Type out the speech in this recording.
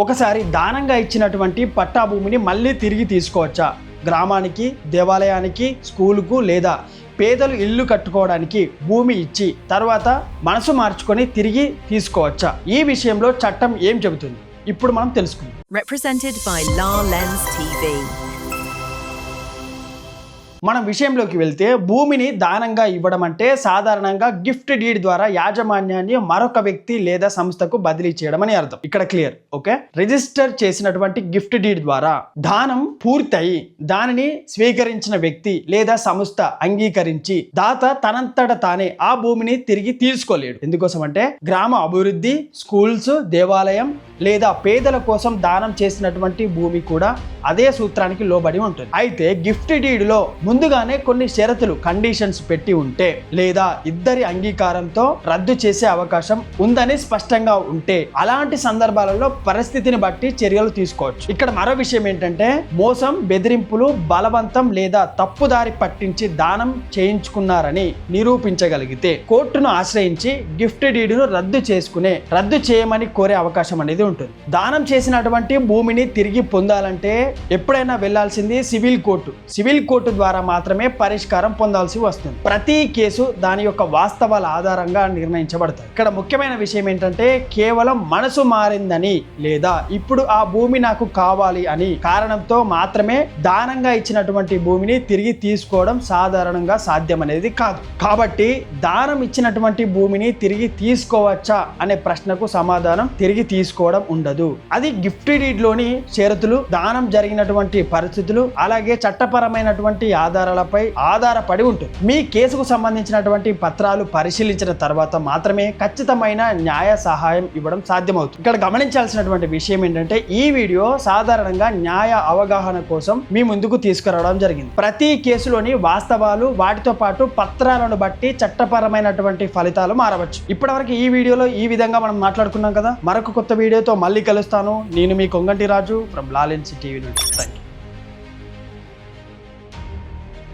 ఒకసారి దానంగా ఇచ్చినటువంటి పట్టా భూమిని మళ్ళీ తిరిగి తీసుకోవచ్చా? గ్రామానికి, దేవాలయానికి, స్కూలుకు లేదా పేదలు ఇల్లు కట్టుకోవడానికి భూమి ఇచ్చి తర్వాత మనసు మార్చుకొని తిరిగి తీసుకోవచ్చా? ఈ విషయంలో చట్టం ఏం చెబుతుంది ఇప్పుడు మనం తెలుసుకుందాం. Represented by La Lens TV. మనం విషయంలోకి వెళ్తే భూమిని దానంగా ఇవ్వడం అంటే సాధారణంగా గిఫ్ట్ డీడ్ ద్వారా యాజమాన్యాన్ని మరొక వ్యక్తి లేదా సంస్థకు బదిలీ చేయడం అని అర్థం. ఇక్కడ క్లియర్. ఓకే, రిజిస్టర్ చేసినటువంటి గిఫ్ట్ డీడ్ ద్వారా దానం పూర్తయి దానిని స్వీకరించిన వ్యక్తి లేదా సంస్థ అంగీకరించి దాత తనంతట తానే ఆ భూమిని తిరిగి తీసుకోలేడు. ఎందుకోసం అంటే గ్రామ అభివృద్ధి, స్కూల్స్, దేవాలయం లేదా పేదల కోసం దానం చేసినటువంటి భూమి కూడా అదే సూత్రానికి లోబడి ఉంటుంది. అయితే గిఫ్ట్ డీడ్ లో ముందుగానే కొన్ని షరతులు, కండిషన్స్ పెట్టి ఉంటే లేదా ఇద్దరి అంగీకారంతో రద్దు చేసే అవకాశం ఉందని స్పష్టంగా ఉంటే అలాంటి సందర్భాలలో పరిస్థితిని బట్టి చర్యలు తీసుకోవచ్చు. ఇక్కడ మరో విషయం ఏంటంటే మోసం, బెదిరింపులు, బలవంతం లేదా తప్పుదారి పట్టించి దానం చేయించుకున్నారని నిరూపించగలిగితే కోర్టును ఆశ్రయించి గిఫ్ట్ డీడ్ను రద్దు చేయమని కోరే అవకాశం అనేది ఉంటుంది. దానం చేసినటువంటి భూమిని తిరిగి పొందాలంటే ఎప్పుడైనా వెళ్లాల్సింది సివిల్ కోర్టు ద్వారా మాత్రమే పరిష్కారం పొందాల్సి వస్తుంది. ప్రతి కేసు దాని యొక్క వాస్తవాల ఆధారంగా నిర్ణయించబడతాయి. ఇక్కడ ముఖ్యమైన విషయం ఏంటంటే కేవలం మనసు మారిందని లేదా ఇప్పుడు ఆ భూమి నాకు కావాలి అని కారణంతో మాత్రమే దానంగా ఇచ్చినటువంటి భూమిని తిరిగి తీసుకోవడం సాధారణంగా సాధ్యం అనేది కాదు. కాబట్టి దానం ఇచ్చినటువంటి భూమిని తిరిగి తీసుకోవచ్చా అనే ప్రశ్నకు సమాధానం తిరిగి తీసుకోవడం ఉండదు. అది గిఫ్ట్ డీడ్ లోని షరతులు, దానం జరిగినటువంటి పరిస్థితులు, అలాగే చట్టపరమైనటువంటి ఆధారాలపై ఆధారపడి ఉంటుంది. మీ కేసుకు సంబంధించినటువంటి పత్రాలు పరిశీలించిన తర్వాత మాత్రమే ఖచ్చితమైన న్యాయ సహాయం ఇవ్వడం సాధ్యమవుతుంది. ఇక్కడ గమనించాల్సినటువంటి విషయం ఏంటంటే ఈ వీడియో సాధారణంగా న్యాయ అవగాహన కోసం మీ ముందుకు తీసుకురావడం జరిగింది. ప్రతి కేసులోని వాస్తవాలు, వాటితో పాటు పత్రాలను బట్టి చట్టపరమైనటువంటి ఫలితాలు మారవచ్చు. ఇప్పటివరకు ఈ వీడియోలో ఈ విధంగా మనం మాట్లాడుకున్నాం కదా. మరొక కొత్త వీడియోతో మళ్ళీ కలుస్తాను. నేను మీ కొంగంటి రాజు ఫ్రమ్ లా లెన్స్ టీవీ నుండి.